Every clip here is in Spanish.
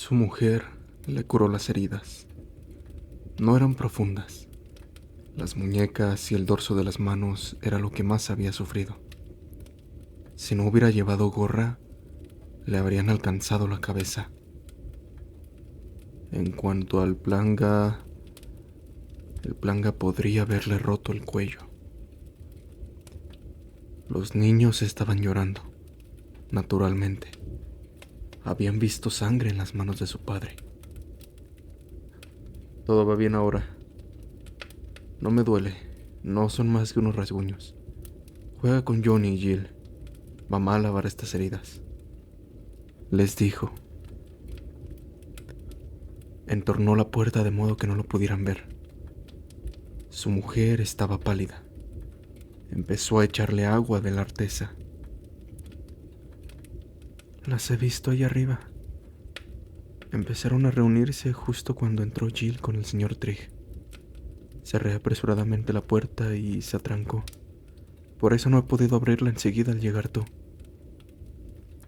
Su mujer le curó las heridas. No eran profundas. Las muñecas y el dorso de las manos era lo que más había sufrido. Si no hubiera llevado gorra, le habrían alcanzado la cabeza. En cuanto al planga, el planga podría haberle roto el cuello. Los niños estaban llorando, naturalmente. Habían visto sangre en las manos de su padre. Todo va bien ahora. No me duele, no son más que unos rasguños. Juega con Johnny y Jill. Mamá lavará estas heridas, les dijo. Entornó la puerta de modo que no lo pudieran ver. Su mujer estaba pálida. Empezó a echarle agua de la artesa. Las he visto allá arriba. Empezaron a reunirse justo cuando entró Jill con el señor Trigg. Cerré apresuradamente la puerta y se atrancó. Por eso no he podido abrirla enseguida al llegar tú.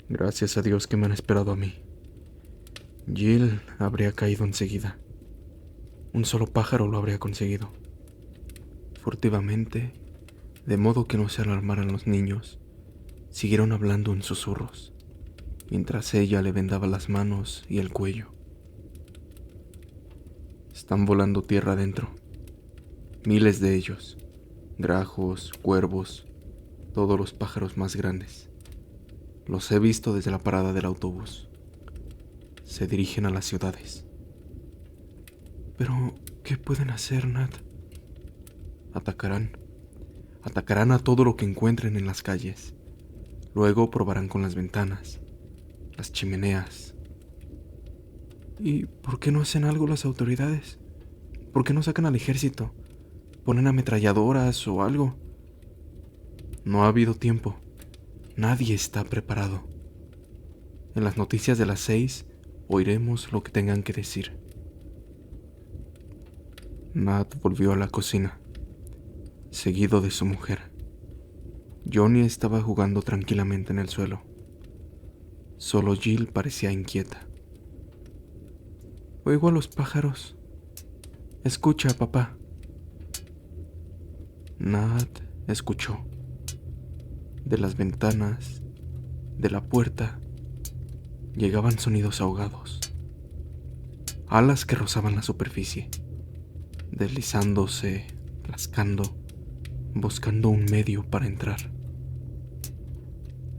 Gracias a Dios que me han esperado a mí. Jill habría caído enseguida. Un solo pájaro lo habría conseguido. Furtivamente, de modo que no se alarmaran los niños, siguieron hablando en susurros, mientras ella le vendaba las manos y el cuello. Están volando tierra adentro. Miles de ellos, grajos, cuervos, todos los pájaros más grandes. Los he visto desde la parada del autobús. Se dirigen a las ciudades. Pero, ¿qué pueden hacer, Nat? Atacarán a todo lo que encuentren en las calles. Luego probarán con las ventanas, las chimeneas. ¿Y por qué no hacen algo las autoridades? ¿Por qué no sacan al ejército? ¿Ponen ametralladoras o algo? No ha habido tiempo. Nadie está preparado. En las noticias de las 6 oiremos lo que tengan que decir. Nat volvió a la cocina, seguido de su mujer. Johnny estaba jugando tranquilamente en el suelo. Solo Jill parecía inquieta. Oigo a los pájaros. Escucha, papá. Nat escuchó. De las ventanas, de la puerta, llegaban sonidos ahogados. Alas que rozaban la superficie, deslizándose, rascando, buscando un medio para entrar.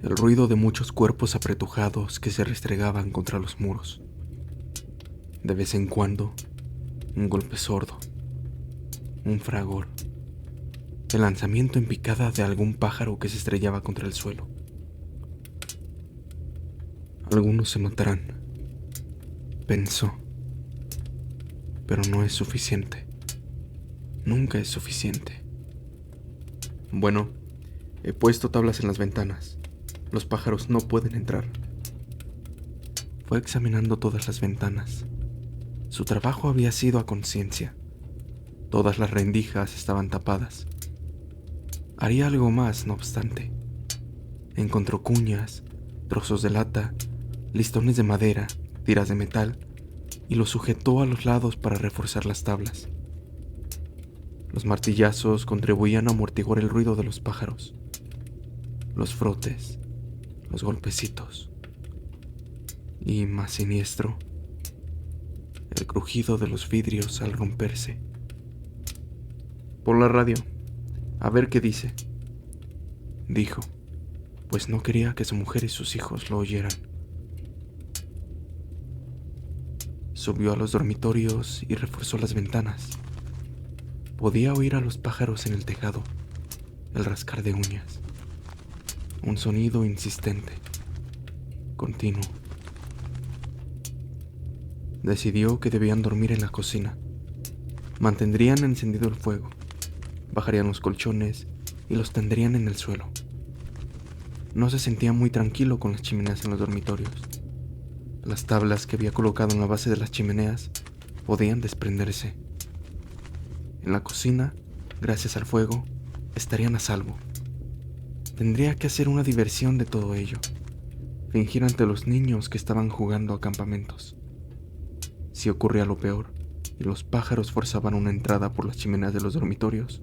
El ruido de muchos cuerpos apretujados que se restregaban contra los muros. De vez en cuando, un golpe sordo, un fragor, el lanzamiento en picada de algún pájaro que se estrellaba contra el suelo. Algunos se matarán, pensó, pero no es suficiente. Nunca es suficiente. Bueno, he puesto tablas en las ventanas. Los pájaros no pueden entrar. Fue examinando todas las ventanas. Su trabajo había sido a conciencia. Todas las rendijas estaban tapadas. Haría algo más, no obstante. Encontró cuñas, trozos de lata, listones de madera, tiras de metal, y los sujetó a los lados para reforzar las tablas. Los martillazos contribuían a amortiguar el ruido de los pájaros, los frotes, los golpecitos, y más siniestro, el crujido de los vidrios al romperse. Por la radio, a ver qué dice, dijo, pues no quería que su mujer y sus hijos lo oyeran. Subió a los dormitorios y reforzó las ventanas. Podía oír a los pájaros en el tejado, el rascar de uñas. Un sonido insistente, continuo. Decidió que debían dormir en la cocina. Mantendrían encendido el fuego, bajarían los colchones y los tenderían en el suelo. No se sentía muy tranquilo con las chimeneas en los dormitorios. Las tablas que había colocado en la base de las chimeneas podían desprenderse. En la cocina, gracias al fuego, estarían a salvo. Tendría que hacer una diversión de todo ello. Fingir ante los niños que estaban jugando a campamentos. si ocurría lo peor y los pájaros forzaban una entrada por las chimeneas de los dormitorios,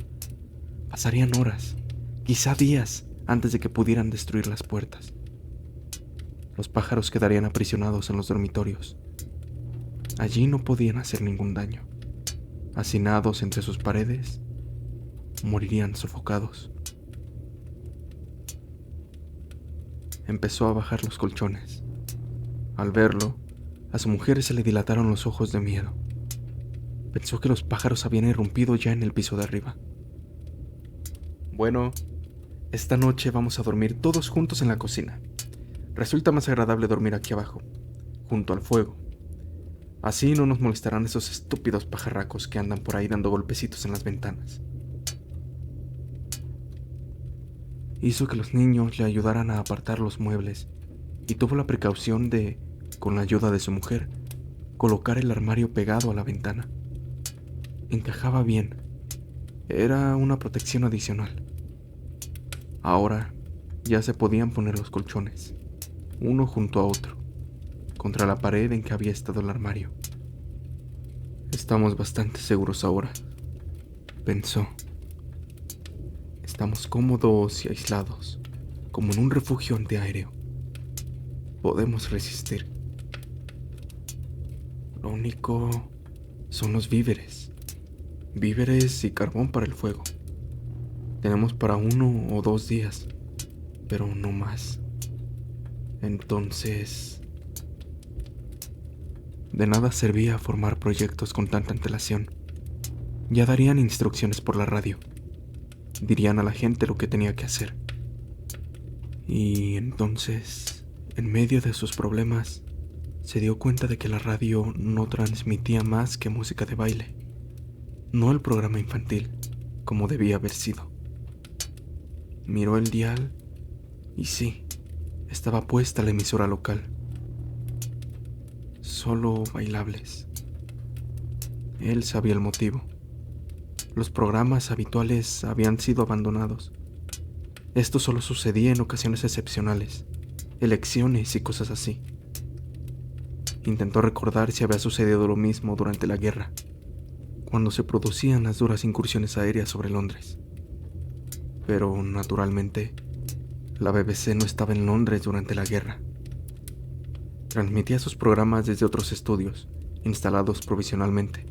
pasarían horas, quizá días, antes de que pudieran destruir las puertas. Los pájaros quedarían aprisionados en los dormitorios. Allí no podían hacer ningún daño. Hacinados entre sus paredes, morirían sofocados. Empezó a bajar los colchones. Al verlo, a su mujer se le dilataron los ojos de miedo. Pensó que los pájaros habían irrumpido ya en el piso de arriba. Bueno, esta noche vamos a dormir todos juntos en la cocina. Resulta más agradable dormir aquí abajo, junto al fuego. Así no nos molestarán esos estúpidos pajarracos que andan por ahí dando golpecitos en las ventanas. Hizo que los niños le ayudaran a apartar los muebles y tuvo la precaución de, con la ayuda de su mujer, colocar el armario pegado a la ventana. Encajaba bien. Era una protección adicional. Ahora ya se podían poner los colchones, uno junto a otro, contra la pared en que había estado el armario. Estamos bastante seguros ahora, pensó. Estamos cómodos y aislados, como en un refugio antiaéreo. Podemos resistir. Lo único son los víveres. Víveres y carbón para el fuego. Tenemos para 1 o 2 días, pero no más. Entonces, de nada servía formar proyectos con tanta antelación. Ya darían instrucciones por la radio. Dirían a la gente lo que tenía que hacer. Y entonces, en medio de sus problemas, se dio cuenta de que la radio no transmitía más que música de baile, no el programa infantil, como debía haber sido. Miró el dial y sí, estaba puesta la emisora local. Solo bailables. Él sabía el motivo. Los programas habituales habían sido abandonados. Esto solo sucedía en ocasiones excepcionales, elecciones y cosas así. Intentó recordar si había sucedido lo mismo durante la guerra, cuando se producían las duras incursiones aéreas sobre Londres. Pero, naturalmente, la BBC no estaba en Londres durante la guerra. Transmitía sus programas desde otros estudios, instalados provisionalmente.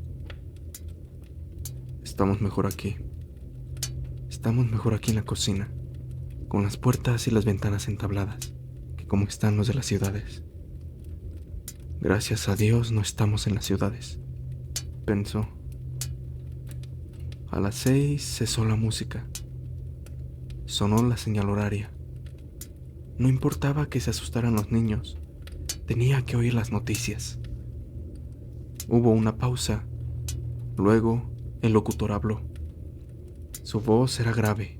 Estamos mejor aquí. Estamos mejor aquí en la cocina, con las puertas y las ventanas entabladas, que como están los de las ciudades. Gracias a Dios no estamos en las ciudades, pensó. A las 6 cesó la música. Sonó la señal horaria. No importaba que se asustaran los niños, tenía que oír las noticias. Hubo una pausa. Luego, el locutor habló. Su voz era grave,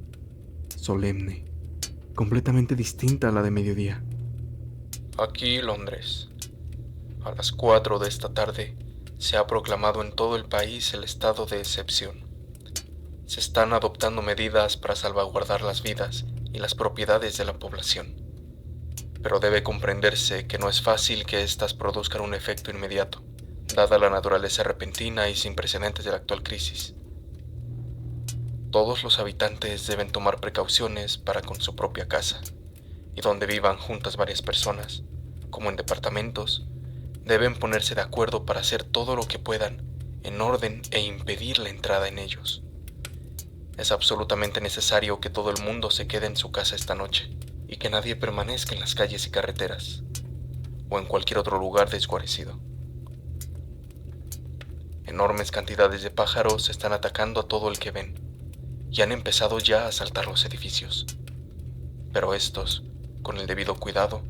solemne, completamente distinta a la de mediodía. Aquí, Londres. A las 4 de esta tarde se ha proclamado en todo el país el estado de excepción. Se están adoptando medidas para salvaguardar las vidas y las propiedades de la población. Pero debe comprenderse que no es fácil que éstas produzcan un efecto inmediato, dada la naturaleza repentina y sin precedentes de la actual crisis. Todos los habitantes deben tomar precauciones para con su propia casa, y donde vivan juntas varias personas, como en departamentos, deben ponerse de acuerdo para hacer todo lo que puedan en orden e impedir la entrada en ellos. Es absolutamente necesario que todo el mundo se quede en su casa esta noche y que nadie permanezca en las calles y carreteras o en cualquier otro lugar desguarecido. Enormes cantidades de pájaros están atacando a todo el que ven y han empezado ya a asaltar los edificios. Pero estos, con el debido cuidado,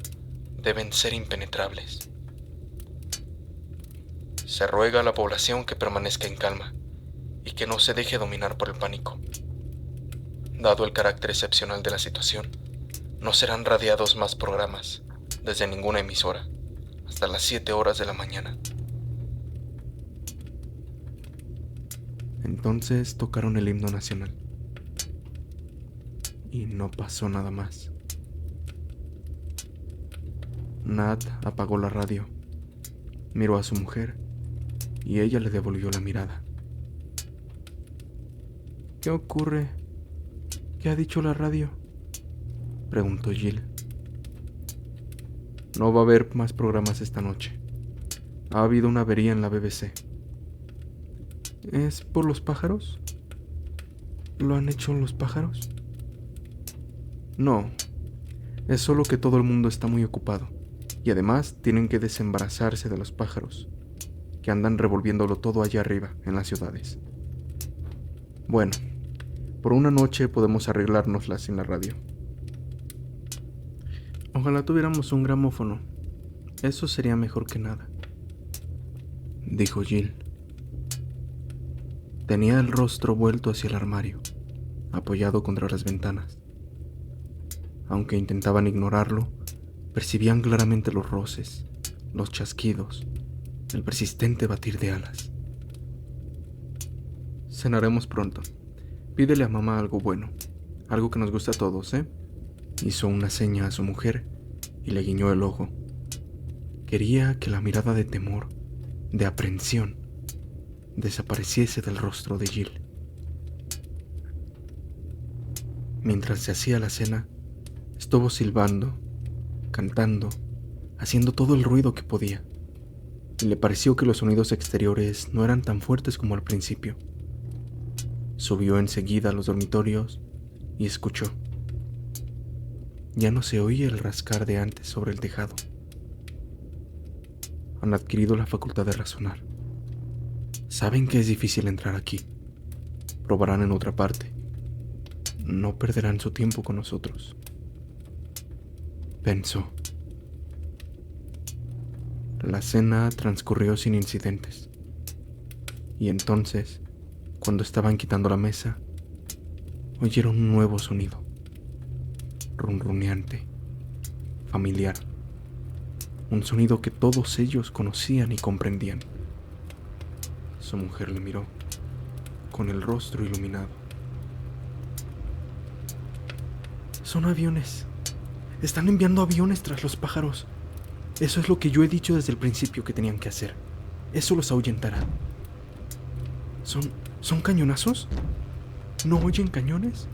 deben ser impenetrables. Se ruega a la población que permanezca en calma y que no se deje dominar por el pánico. Dado el carácter excepcional de la situación, no serán radiados más programas desde ninguna emisora hasta las 7 horas de la mañana. Entonces tocaron el himno nacional. Y no pasó nada más. Nat apagó la radio, miró a su mujer y ella le devolvió la mirada. ¿Qué ocurre? ¿Qué ha dicho la radio?, preguntó Jill. No va a haber más programas esta noche. Ha habido una avería en la BBC. ¿Es por los pájaros? ¿Lo han hecho los pájaros? No, es solo que todo el mundo está muy ocupado y además tienen que desembarazarse de los pájaros, que andan revolviéndolo todo allá arriba, en las ciudades. Bueno, por una noche podemos arreglárnosla sin la radio. Ojalá tuviéramos un gramófono. Eso sería mejor que nada, dijo Jill. Tenía el rostro vuelto hacia el armario, apoyado contra las ventanas. Aunque intentaban ignorarlo, percibían claramente los roces, los chasquidos, el persistente batir de alas. Cenaremos pronto. Pídele a mamá algo bueno, algo que nos guste a todos, ¿eh? Hizo una seña a su mujer y le guiñó el ojo. Quería que la mirada de temor, de aprensión, desapareciese del rostro de Jill. Mientras se hacía la cena, estuvo silbando, cantando, haciendo todo el ruido que podía, y le pareció que los sonidos exteriores no eran tan fuertes como al principio. Subió enseguida a los dormitorios y escuchó. Ya no se oía el rascar de antes sobre el tejado. Han adquirido la facultad de razonar. Saben que es difícil entrar aquí. Probarán en otra parte. No perderán su tiempo con nosotros, pensó. La cena transcurrió sin incidentes. Y entonces, cuando estaban quitando la mesa, oyeron un nuevo sonido. Ronroneante, familiar. Un sonido que todos ellos conocían y comprendían. Su mujer le miró, con el rostro iluminado. Son aviones. Están enviando aviones tras los pájaros. Eso es lo que yo he dicho desde el principio que tenían que hacer. Eso los ahuyentará. ¿Son cañonazos? ¿No oyen cañones?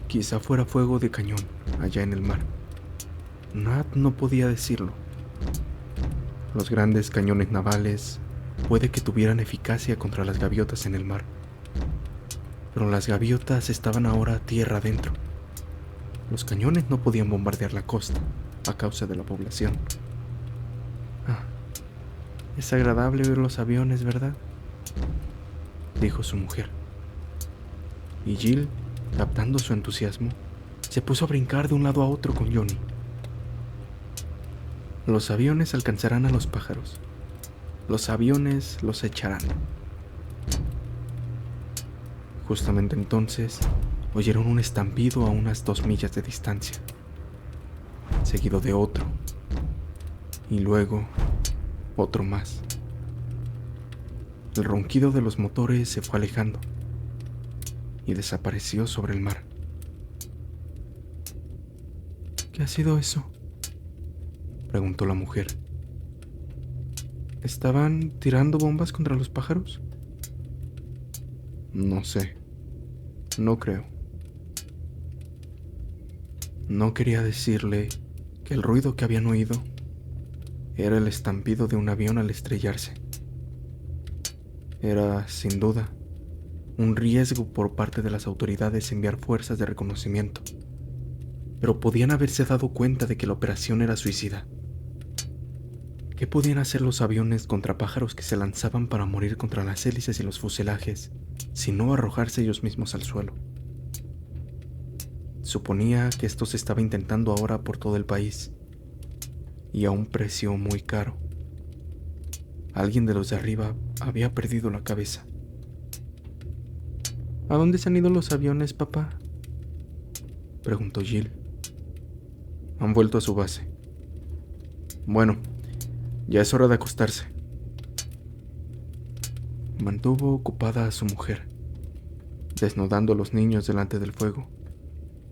Quizá fuera fuego de cañón allá en el mar. Nat no podía decirlo. Los grandes cañones navales puede que tuvieran eficacia contra las gaviotas en el mar. Pero las gaviotas estaban ahora tierra adentro. Los cañones no podían bombardear la costa a causa de la población. Es agradable ver los aviones, ¿verdad?, dijo su mujer. Y Jill, captando su entusiasmo, se puso a brincar de un lado a otro con Johnny. Los aviones alcanzarán a los pájaros. Los aviones los echarán. Justamente entonces, oyeron un estampido a unas 2 millas de distancia, seguido de otro, y luego otro más. El ronquido de los motores se fue alejando y desapareció sobre el mar. ¿Qué ha sido eso?, preguntó la mujer. ¿Estaban tirando bombas contra los pájaros? No sé. No creo. No quería decirle que el ruido que habían oído era el estampido de un avión al estrellarse. Era, sin duda, un riesgo por parte de las autoridades enviar fuerzas de reconocimiento, pero podían haberse dado cuenta de que la operación era suicida. ¿Qué podían hacer los aviones contra pájaros que se lanzaban para morir contra las hélices y los fuselajes, sino arrojarse ellos mismos al suelo? Suponía que esto se estaba intentando ahora por todo el país, y a un precio muy caro. Alguien de los de arriba había perdido la cabeza. ¿A dónde se han ido los aviones, papá?, preguntó Jill. Han vuelto a su base. Bueno, ya es hora de acostarse. Mantuvo ocupada a su mujer, desnudando a los niños delante del fuego,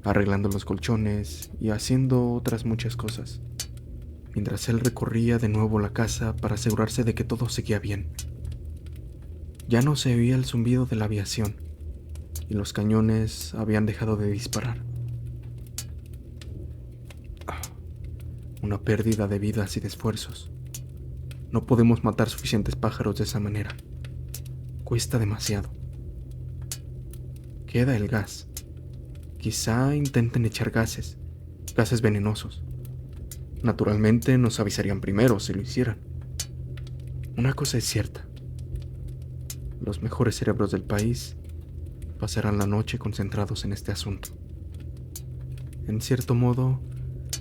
arreglando los colchones y haciendo otras muchas cosas. mientras él recorría de nuevo la casa para asegurarse de que todo seguía bien. Ya no se oía el zumbido de la aviación y los cañones habían dejado de disparar. Una pérdida de vidas y de esfuerzos. No podemos matar suficientes pájaros de esa manera. Cuesta demasiado. Queda el gas. Quizá intenten echar gases venenosos. Naturalmente nos avisarían primero si lo hicieran. Una cosa es cierta. Los mejores cerebros del país pasarán la noche concentrados en este asunto. En cierto modo,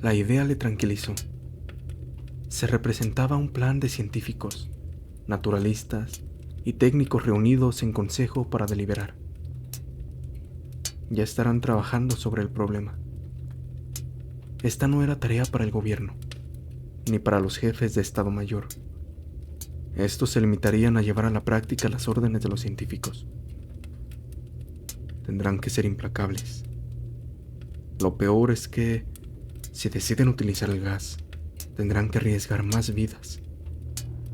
la idea le tranquilizó. Se representaba un plan de científicos, naturalistas y técnicos reunidos en consejo para deliberar. Ya estarán trabajando sobre el problema. Esta no era tarea para el gobierno, ni para los jefes de Estado Mayor. Estos se limitarían a llevar a la práctica las órdenes de los científicos. Tendrán que ser implacables. Lo peor es que, si deciden utilizar el gas, tendrán que arriesgar más vidas.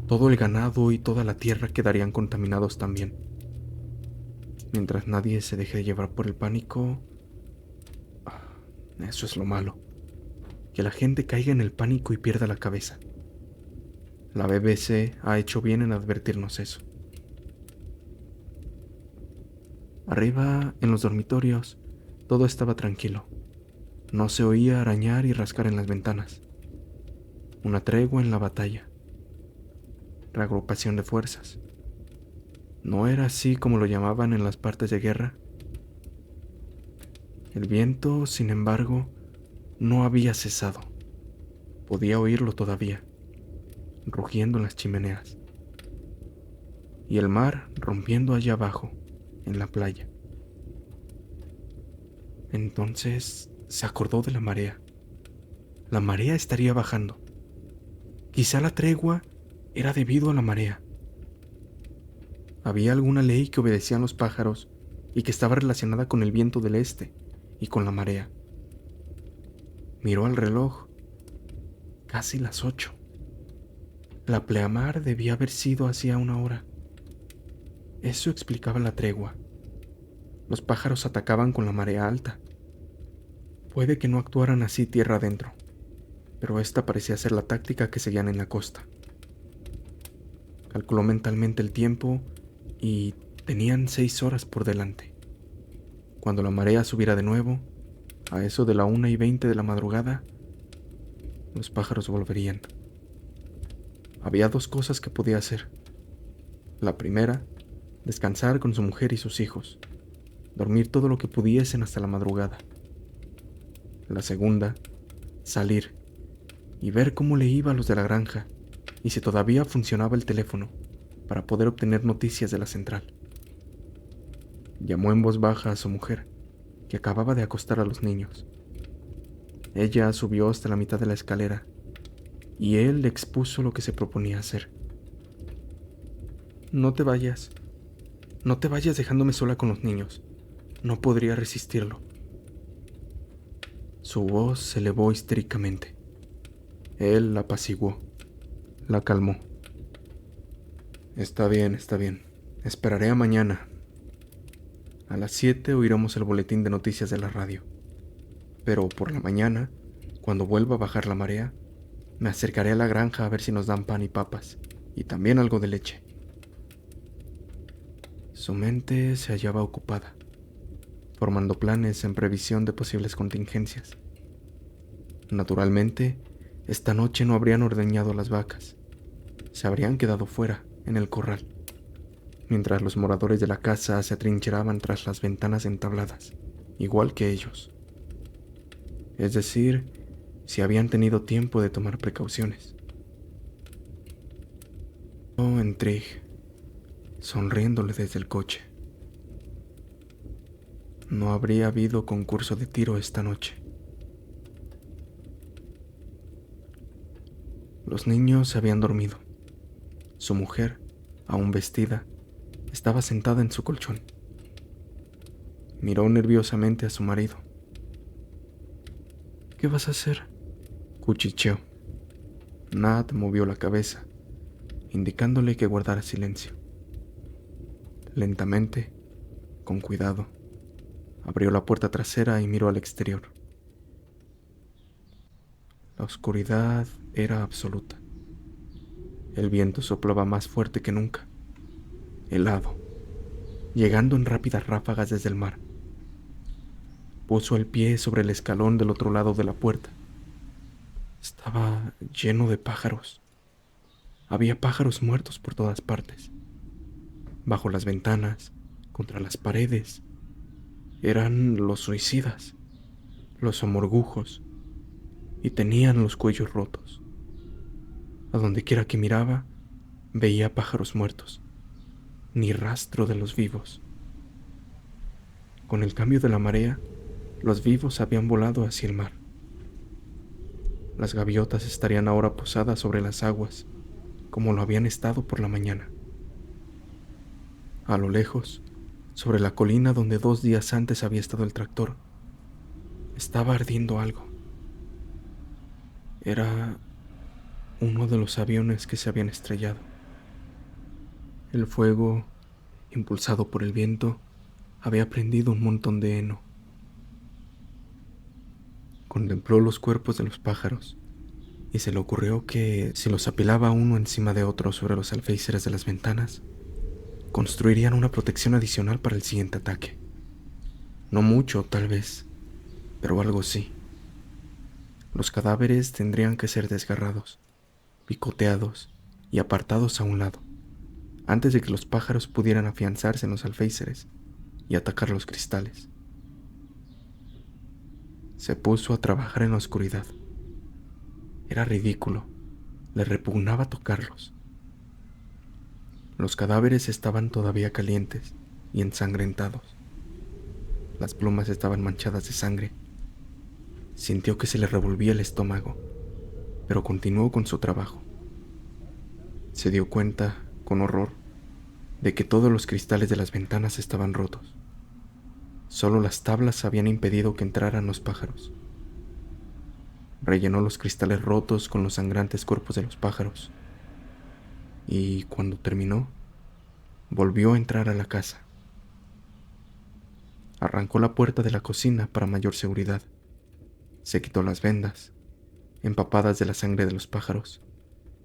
Todo el ganado y toda la tierra quedarían contaminados también. Mientras nadie se deje llevar por el pánico, eso es lo malo. Que la gente caiga en el pánico y pierda la cabeza. La BBC ha hecho bien en advertirnos eso. Arriba, en los dormitorios, todo estaba tranquilo. No se oía arañar y rascar en las ventanas. Una tregua en la batalla. Reagrupación de fuerzas. ¿No era así como lo llamaban en las partes de guerra? El viento, sin embargo, no había cesado. Podía oírlo todavía, rugiendo en las chimeneas. Y el mar rompiendo allá abajo, en la playa. Entonces se acordó de la marea. La marea estaría bajando. Quizá la tregua era debido a la marea. Había alguna ley que obedecían los pájaros y que estaba relacionada con el viento del este y con la marea. Miró al reloj. Casi las 8. La pleamar debía haber sido hacía una hora. Eso explicaba la tregua. Los pájaros atacaban con la marea alta. Puede que no actuaran así tierra adentro, pero esta parecía ser la táctica que seguían en la costa. Calculó mentalmente el tiempo y tenían 6 horas por delante. Cuando la marea subiera de nuevo, a eso de la 1:20 de la madrugada, los pájaros volverían. Había 2 cosas que podía hacer. La primera, descansar con su mujer y sus hijos, dormir todo lo que pudiesen hasta la madrugada. La segunda, salir y ver cómo le iba a los de la granja y si todavía funcionaba el teléfono para poder obtener noticias de la central. Llamó en voz baja a su mujer, que acababa de acostar a los niños. Ella subió hasta la mitad de la escalera y él le expuso lo que se proponía hacer. No te vayas dejándome sola con los niños. No podría resistirlo. Su voz se elevó histéricamente. Él la apaciguó, la calmó. Está bien. Esperaré a mañana. A las 7 oiremos el boletín de noticias de la radio. Pero por la mañana, cuando vuelva a bajar la marea, me acercaré a la granja a ver si nos dan pan y papas, y también algo de leche. Su mente se hallaba ocupada, formando planes en previsión de posibles contingencias. Naturalmente, esta noche no habrían ordeñado las vacas. Se habrían quedado fuera, en el corral, mientras los moradores de la casa se atrincheraban tras las ventanas entabladas, igual que ellos. Es decir, si habían tenido tiempo de tomar precauciones. Oh, en Trig, sonriéndole desde el coche. No habría habido concurso de tiro esta noche. Los niños se habían dormido. Su mujer, aún vestida, estaba sentada en su colchón. Miró nerviosamente a su marido. ¿Qué vas a hacer?, cuchicheó. Nat movió la cabeza, indicándole que guardara silencio. Lentamente, con cuidado, abrió la puerta trasera y miró al exterior. La oscuridad era absoluta. El viento soplaba más fuerte que nunca, helado, llegando en rápidas ráfagas desde el mar. Puso el pie sobre el escalón del otro lado de la puerta. Estaba lleno de pájaros. Había pájaros muertos por todas partes. Bajo las ventanas, contra las paredes. Eran los suicidas, los amorgujos, y tenían los cuellos rotos. A donde quiera que miraba, veía pájaros muertos, ni rastro de los vivos. Con el cambio de la marea, los vivos habían volado hacia el mar. Las gaviotas estarían ahora posadas sobre las aguas, como lo habían estado por la mañana. A lo lejos, sobre la colina donde 2 días antes había estado el tractor, estaba ardiendo algo. Era uno de los aviones que se habían estrellado. El fuego, impulsado por el viento, había prendido un montón de heno. Contempló los cuerpos de los pájaros y se le ocurrió que si los apilaba uno encima de otro sobre los alféizares de las ventanas, construirían una protección adicional para el siguiente ataque. No mucho, tal vez, pero algo sí. Los cadáveres tendrían que ser desgarrados, picoteados y apartados a un lado, antes de que los pájaros pudieran afianzarse en los alféizares y atacar los cristales. Se puso a trabajar en la oscuridad. Era ridículo, le repugnaba tocarlos. Los cadáveres estaban todavía calientes y ensangrentados. Las plumas estaban manchadas de sangre. Sintió que se le revolvía el estómago, pero continuó con su trabajo. Se dio cuenta, con horror, de que todos los cristales de las ventanas estaban rotos. Solo las tablas habían impedido que entraran los pájaros. Rellenó los cristales rotos con los sangrantes cuerpos de los pájaros. Y cuando terminó, volvió a entrar a la casa. Arrancó la puerta de la cocina para mayor seguridad. Se quitó las vendas, empapadas de la sangre de los pájaros,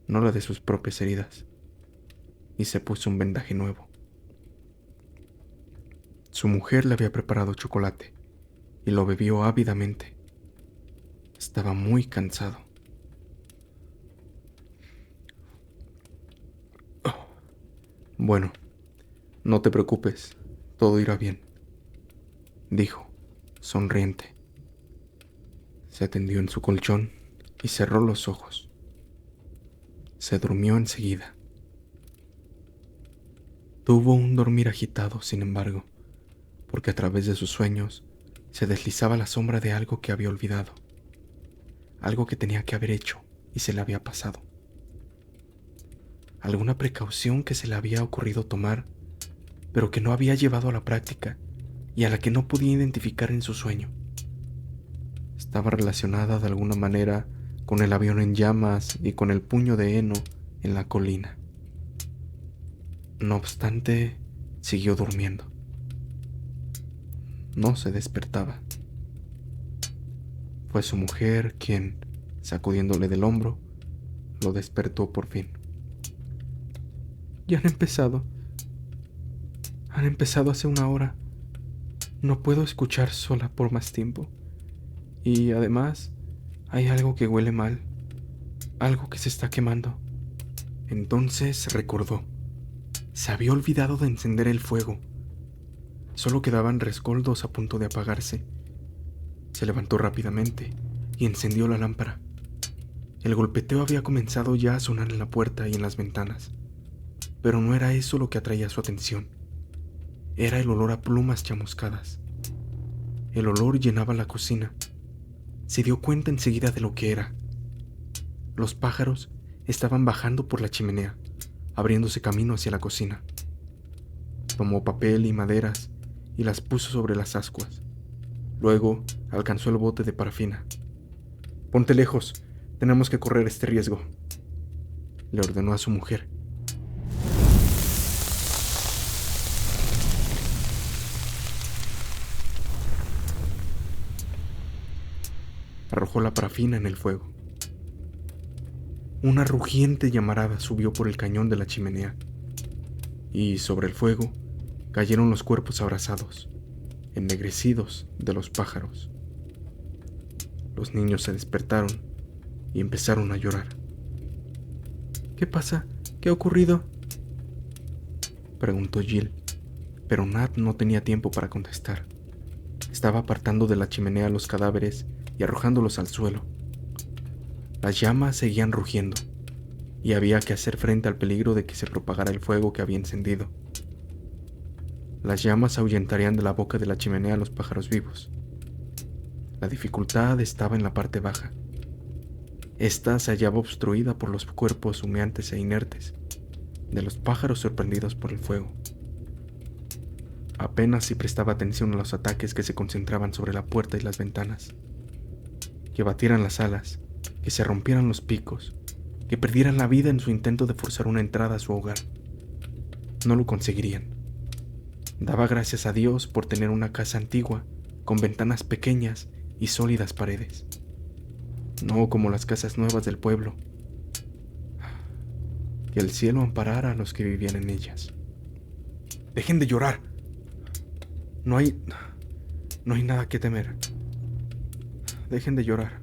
no la de sus propias heridas, y se puso un vendaje nuevo. Su mujer le había preparado chocolate y lo bebió ávidamente. Estaba muy cansado. Bueno, no te preocupes, todo irá bien, dijo, sonriente. Se tendió en su colchón y cerró los ojos. Se durmió enseguida. Tuvo un dormir agitado, sin embargo, porque a través de sus sueños se deslizaba la sombra de algo que había olvidado, algo que tenía que haber hecho y se le había pasado. Alguna precaución que se le había ocurrido tomar, pero que no había llevado a la práctica y a la que no podía identificar en su sueño. Estaba relacionada de alguna manera con el avión en llamas y con el puño de heno en la colina. No obstante, siguió durmiendo. No se despertaba. Fue su mujer quien, sacudiéndole del hombro, lo despertó por fin. Ya han empezado. Han empezado hace 1 hora. No puedo escuchar sola por más tiempo. Y además, hay algo que huele mal. Algo que se está quemando. Entonces recordó. Se había olvidado de encender el fuego. Solo quedaban rescoldos a punto de apagarse. Se levantó rápidamente y encendió la lámpara. El golpeteo había comenzado ya a sonar en la puerta y en las ventanas. Pero no era eso lo que atraía su atención. Era el olor a plumas chamuscadas. El olor llenaba la cocina. Se dio cuenta enseguida de lo que era. Los pájaros estaban bajando por la chimenea, abriéndose camino hacia la cocina. Tomó papel y maderas y las puso sobre las ascuas. Luego alcanzó el bote de parafina. «Ponte lejos, tenemos que correr este riesgo», le ordenó a su mujer. Arrojó la parafina en el fuego. Una rugiente llamarada subió por el cañón de la chimenea, y sobre el fuego cayeron los cuerpos abrasados, ennegrecidos de los pájaros. Los niños se despertaron y empezaron a llorar. ¿Qué pasa? ¿Qué ha ocurrido?, preguntó Jill, pero Nat no tenía tiempo para contestar. Estaba apartando de la chimenea los cadáveres y arrojándolos al suelo. Las llamas seguían rugiendo, y había que hacer frente al peligro de que se propagara el fuego que había encendido. Las llamas ahuyentarían de la boca de la chimenea a los pájaros vivos. La dificultad estaba en la parte baja. Esta se hallaba obstruida por los cuerpos humeantes e inertes de los pájaros sorprendidos por el fuego. Apenas si prestaba atención a los ataques que se concentraban sobre la puerta y las ventanas. Que batieran las alas, que se rompieran los picos, que perdieran la vida en su intento de forzar una entrada a su hogar. No lo conseguirían. Daba gracias a Dios por tener una casa antigua, con ventanas pequeñas y sólidas paredes. No como las casas nuevas del pueblo. Que el cielo amparara a los que vivían en ellas. ¡Dejen de llorar! No hay nada que temer. Dejen de llorar,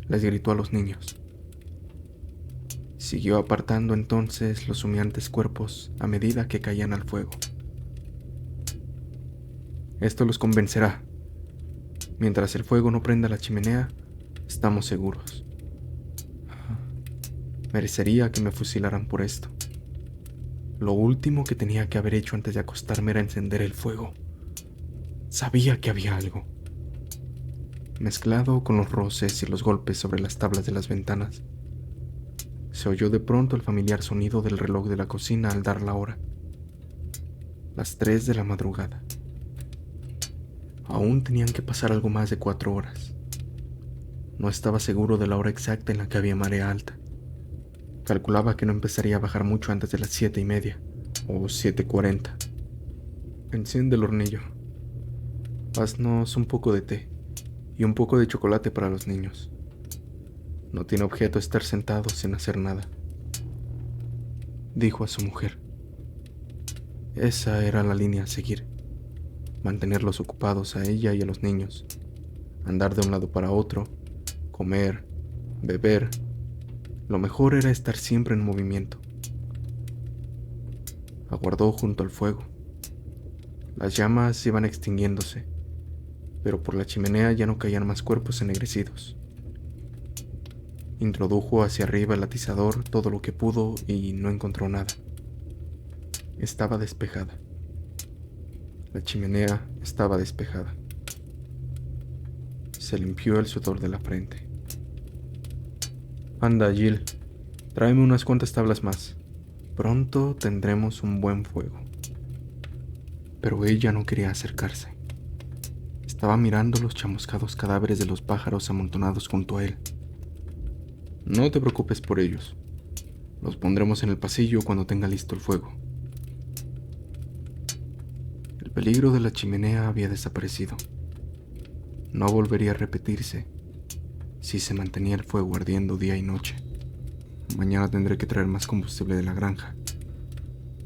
les gritó a los niños. Siguió apartando entonces los humeantes cuerpos a medida que caían al fuego. Esto los convencerá. Mientras el fuego no prenda la chimenea, estamos seguros. Merecería que me fusilaran por esto. Lo último que tenía que haber hecho antes de acostarme era encender el fuego. Sabía que había algo. Mezclado con los roces y los golpes sobre las tablas de las ventanas, se oyó de pronto el familiar sonido del reloj de la cocina al dar la hora. Las 3 de la madrugada. Aún tenían que pasar algo más de 4 horas. No estaba seguro de la hora exacta en la que había marea alta. Calculaba que no empezaría a bajar mucho antes de las 7:30 o 7:40. Enciende el hornillo. Haznos un poco de té y un poco de chocolate para los niños. No tiene objeto estar sentados sin hacer nada, dijo a su mujer. Esa era la línea a seguir. Mantenerlos ocupados a ella y a los niños. Andar de un lado para otro, comer, beber. Lo mejor era estar siempre en movimiento. Aguardó junto al fuego. Las llamas iban extinguiéndose, pero por la chimenea ya no caían más cuerpos ennegrecidos. Introdujo hacia arriba el atizador todo lo que pudo y no encontró nada. Estaba despejada. La chimenea estaba despejada. Se limpió el sudor de la frente. Anda, Jill, tráeme unas cuantas tablas más. Pronto tendremos un buen fuego. Pero ella no quería acercarse. Estaba mirando los chamuscados cadáveres de los pájaros amontonados junto a él. No te preocupes por ellos. Los pondremos en el pasillo cuando tenga listo el fuego. El peligro de la chimenea había desaparecido. No volvería a repetirse si se mantenía el fuego ardiendo día y noche. Mañana tendré que traer más combustible de la granja,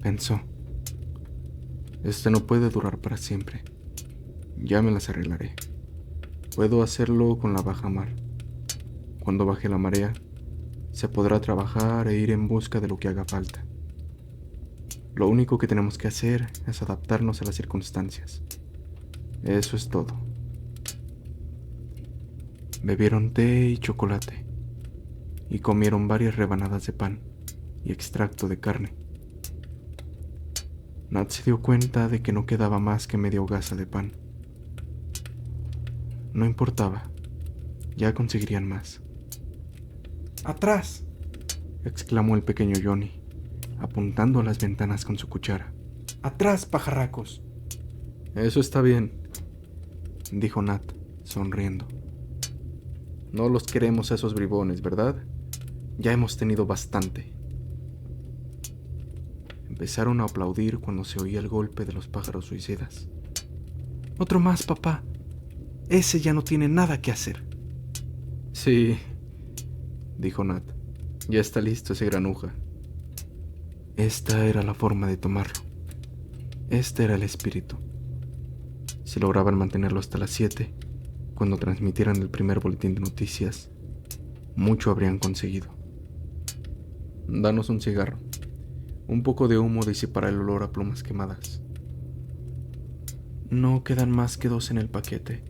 pensó. Este no puede durar para siempre. Ya me las arreglaré. Puedo hacerlo con la baja mar. Cuando baje la marea, se podrá trabajar e ir en busca de lo que haga falta. Lo único que tenemos que hacer es adaptarnos a las circunstancias. Eso es todo. Bebieron té y chocolate, y comieron varias rebanadas de pan y extracto de carne. Nat se dio cuenta de que no quedaba más que media hogaza de pan. No importaba, ya conseguirían más. ¡Atrás!, exclamó el pequeño Johnny, apuntando a las ventanas con su cuchara. ¡Atrás, pajarracos! Eso está bien, dijo Nat, sonriendo. No los queremos a esos bribones, ¿verdad? Ya hemos tenido bastante. Empezaron a aplaudir cuando se oía el golpe de los pájaros suicidas. Otro más, papá. Ese ya no tiene nada que hacer. Sí, dijo Nat. Ya está listo ese granuja. Esta era la forma de tomarlo. Este era el espíritu. Si lograban mantenerlo hasta las 7, cuando transmitieran el primer boletín de noticias, mucho habrían conseguido. Danos un cigarro. Un poco de humo disipará el olor a plumas quemadas. No quedan más que 2 en el paquete.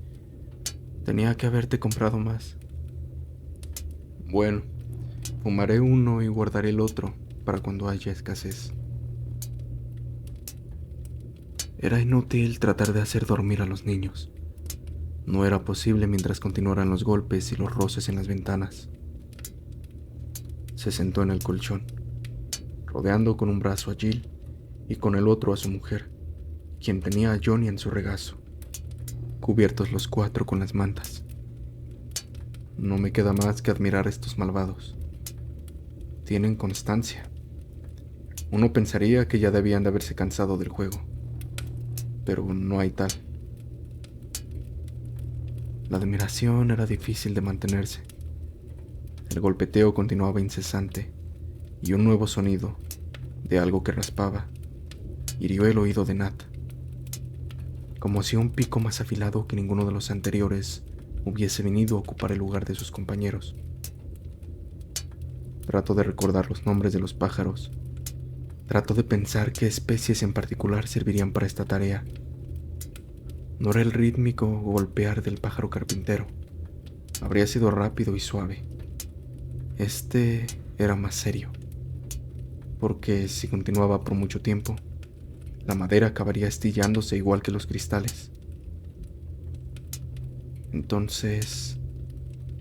Tenía que haberte comprado más. Bueno, fumaré uno y guardaré el otro para cuando haya escasez. Era inútil tratar de hacer dormir a los niños. No era posible mientras continuaran los golpes y los roces en las ventanas. Se sentó en el colchón, rodeando con un brazo a Jill y con el otro a su mujer, quien tenía a Johnny en su regazo, cubiertos los 4 con las mantas. No me queda más que admirar a estos malvados. Tienen constancia. Uno pensaría que ya debían de haberse cansado del juego, pero no hay tal. La admiración era difícil de mantenerse. El golpeteo continuaba incesante y un nuevo sonido, de algo que raspaba, hirió el oído de Nat, como si un pico más afilado que ninguno de los anteriores hubiese venido a ocupar el lugar de sus compañeros. Trato de recordar los nombres de los pájaros. Trato de pensar qué especies en particular servirían para esta tarea. No era el rítmico golpear del pájaro carpintero. Habría sido rápido y suave. Este era más serio, porque si continuaba por mucho tiempo, la madera acabaría astillándose igual que los cristales. Entonces,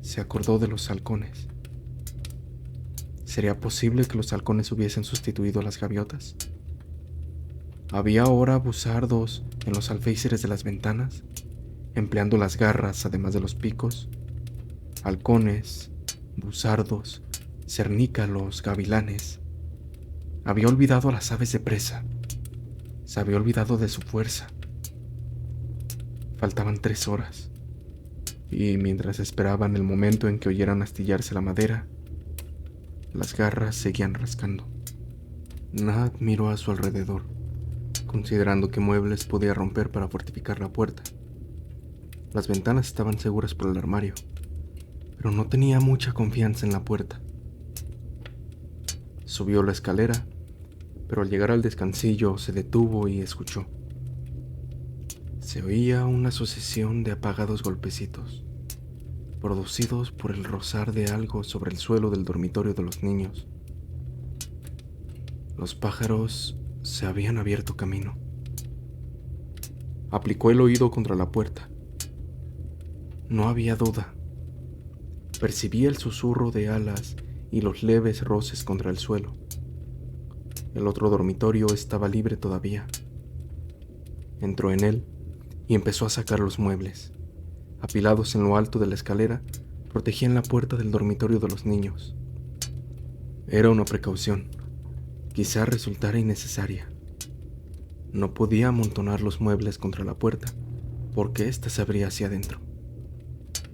se acordó de los halcones. ¿Sería posible que los halcones hubiesen sustituido a las gaviotas? ¿Había ahora buzardos en los alféizares de las ventanas, empleando las garras además de los picos? Halcones, buzardos, cernícalos, gavilanes. Había olvidado a las aves de presa. Se había olvidado de su fuerza. Faltaban 3 horas, y mientras esperaban el momento en que oyeran astillarse la madera, las garras seguían rascando. Nat miró a su alrededor, considerando qué muebles podía romper para fortificar la puerta. Las ventanas estaban seguras por el armario, pero no tenía mucha confianza en la puerta. Subió la escalera, pero al llegar al descansillo se detuvo y escuchó. Se oía una sucesión de apagados golpecitos, producidos por el rozar de algo sobre el suelo del dormitorio de los niños. Los pájaros se habían abierto camino. Aplicó el oído contra la puerta. No había duda. Percibía el susurro de alas y los leves roces contra el suelo. El otro dormitorio estaba libre todavía. Entró en él y empezó a sacar los muebles. Apilados en lo alto de la escalera, protegían la puerta del dormitorio de los niños. Era una precaución. Quizá resultara innecesaria. No podía amontonar los muebles contra la puerta, porque ésta se abría hacia adentro.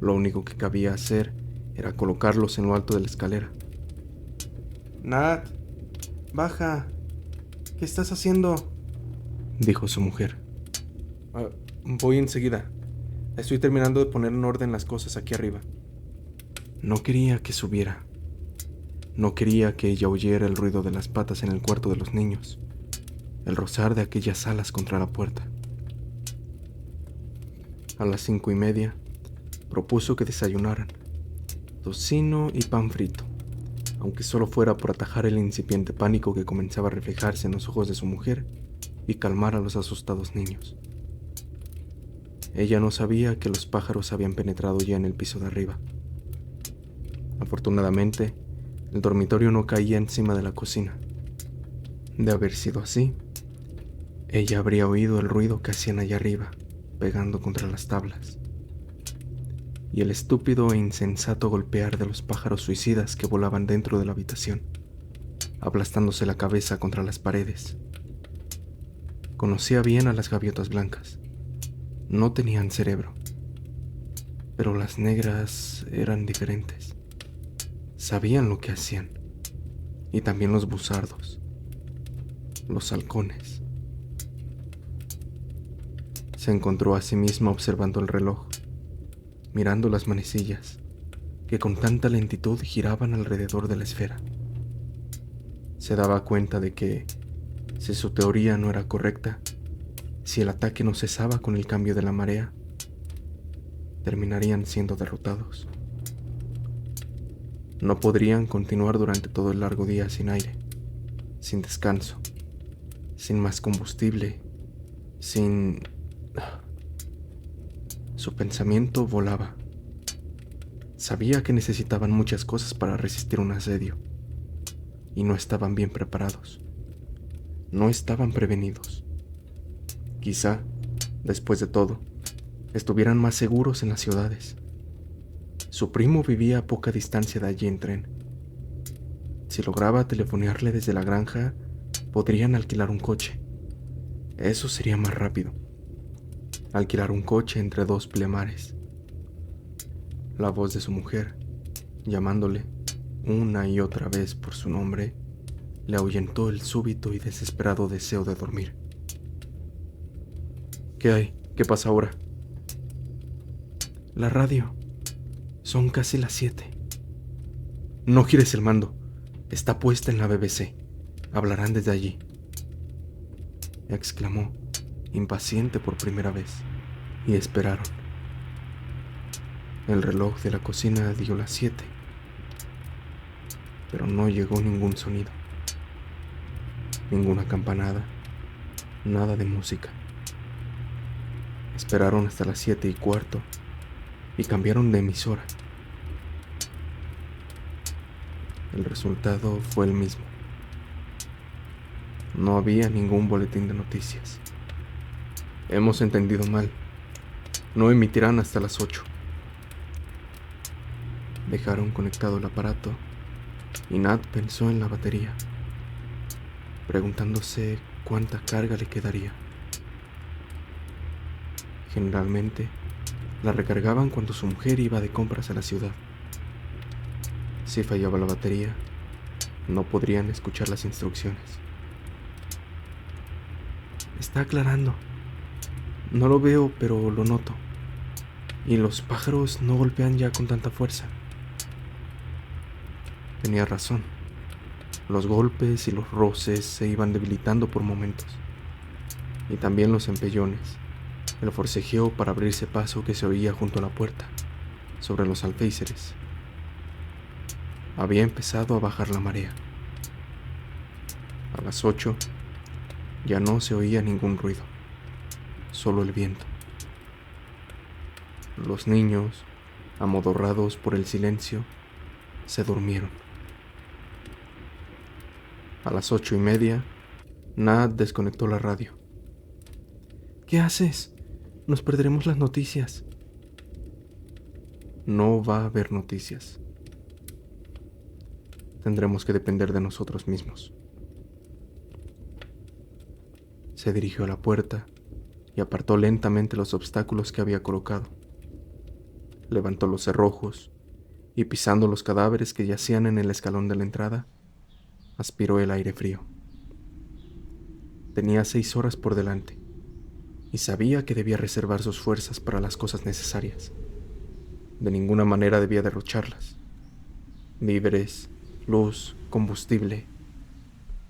Lo único que cabía hacer era colocarlos en lo alto de la escalera. Nat, baja. ¿Qué estás haciendo?, dijo su mujer. Voy enseguida. Estoy terminando de poner en orden las cosas aquí arriba. No quería que subiera. No quería que ella oyera el ruido de las patas en el cuarto de los niños, el rozar de aquellas alas contra la puerta. A las 5:30, propuso que desayunaran, tocino y pan frito, aunque solo fuera por atajar el incipiente pánico que comenzaba a reflejarse en los ojos de su mujer y calmar a los asustados niños. Ella no sabía que los pájaros habían penetrado ya en el piso de arriba. Afortunadamente, el dormitorio no caía encima de la cocina. De haber sido así, ella habría oído el ruido que hacían allá arriba, pegando contra las tablas. y el estúpido e insensato golpear de los pájaros suicidas que volaban dentro de la habitación, aplastándose la cabeza contra las paredes. Conocía bien a las gaviotas blancas. No tenían cerebro, pero las negras eran diferentes. Sabían lo que hacían, y también los buzardos, los halcones. Se encontró a sí misma observando el reloj, mirando las manecillas que con tanta lentitud giraban alrededor de la esfera. Se daba cuenta de que, si su teoría no era correcta, si el ataque no cesaba con el cambio de la marea, terminarían siendo derrotados. No podrían continuar durante todo el largo día sin aire, sin descanso, sin más combustible, sin... Su pensamiento volaba. Sabía que necesitaban muchas cosas para resistir un asedio, y no estaban bien preparados. No estaban prevenidos. Quizá, después de todo, estuvieran más seguros en las ciudades. Su primo vivía a poca distancia de allí en tren. Si lograba telefonearle desde la granja, podrían alquilar un coche. Eso sería más rápido. Alquilar un coche entre dos plemares. La voz de su mujer, llamándole una y otra vez por su nombre, le ahuyentó el súbito y desesperado deseo de dormir. ¿Qué hay? ¿Qué pasa ahora? La radio. Son casi las 7. No gires el mando. Está puesta en la BBC. Hablarán desde allí. Exclamó, impaciente por primera vez, y esperaron. El reloj de la cocina dio las 7, pero no llegó ningún sonido. Ninguna campanada, nada de música. Esperaron hasta las 7:15 y cambiaron de emisora. El resultado fue el mismo. No había ningún boletín de noticias. Hemos entendido mal. No emitirán hasta las 8. Dejaron conectado el aparato y Nat pensó en la batería, preguntándose cuánta carga le quedaría. Generalmente, la recargaban cuando su mujer iba de compras a la ciudad. Si fallaba la batería, no podrían escuchar las instrucciones. Está aclarando. No lo veo, pero lo noto. Y los pájaros no golpean ya con tanta fuerza. Tenía razón. Los golpes y los roces se iban debilitando por momentos. Y también los empellones, el forcejeo para abrirse paso que se oía junto a la puerta, sobre los alféizares. Había empezado a bajar la marea. A las 8 ya no se oía ningún ruido, solo el viento. Los niños, amodorrados por el silencio, se durmieron. A las 8:30, Nat desconectó la radio. ¿Qué haces? Nos perderemos las noticias. No va a haber noticias. Tendremos que depender de nosotros mismos. Se dirigió a la puerta y apartó lentamente los obstáculos que había colocado. Levantó los cerrojos y, pisando los cadáveres que yacían en el escalón de la entrada, aspiró el aire frío. Tenía 6 horas por delante y sabía que debía reservar sus fuerzas para las cosas necesarias. De ninguna manera debía derrocharlas. Víveres, luz, combustible,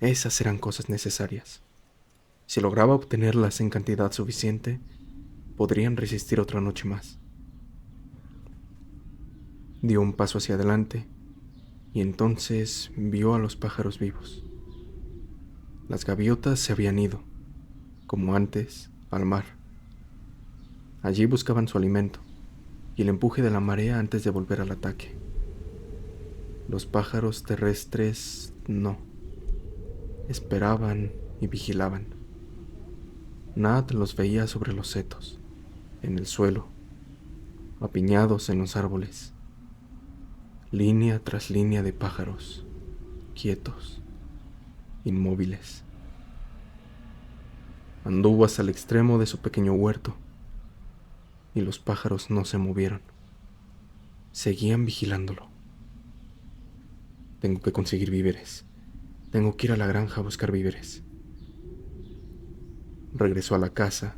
esas eran cosas necesarias. Si lograba obtenerlas en cantidad suficiente, podrían resistir otra noche más. Dio un paso hacia adelante y entonces vio a los pájaros vivos. Las gaviotas se habían ido, como antes, al mar. Allí buscaban su alimento y el empuje de la marea antes de volver al ataque. Los pájaros terrestres no. Esperaban y vigilaban. Nat los veía sobre los setos, en el suelo, apiñados en los árboles, línea tras línea de pájaros, quietos, inmóviles. Anduvo hasta el extremo de su pequeño huerto, y los pájaros no se movieron. Seguían vigilándolo. Tengo que conseguir víveres. Tengo que ir a la granja a buscar víveres. Regresó a la casa,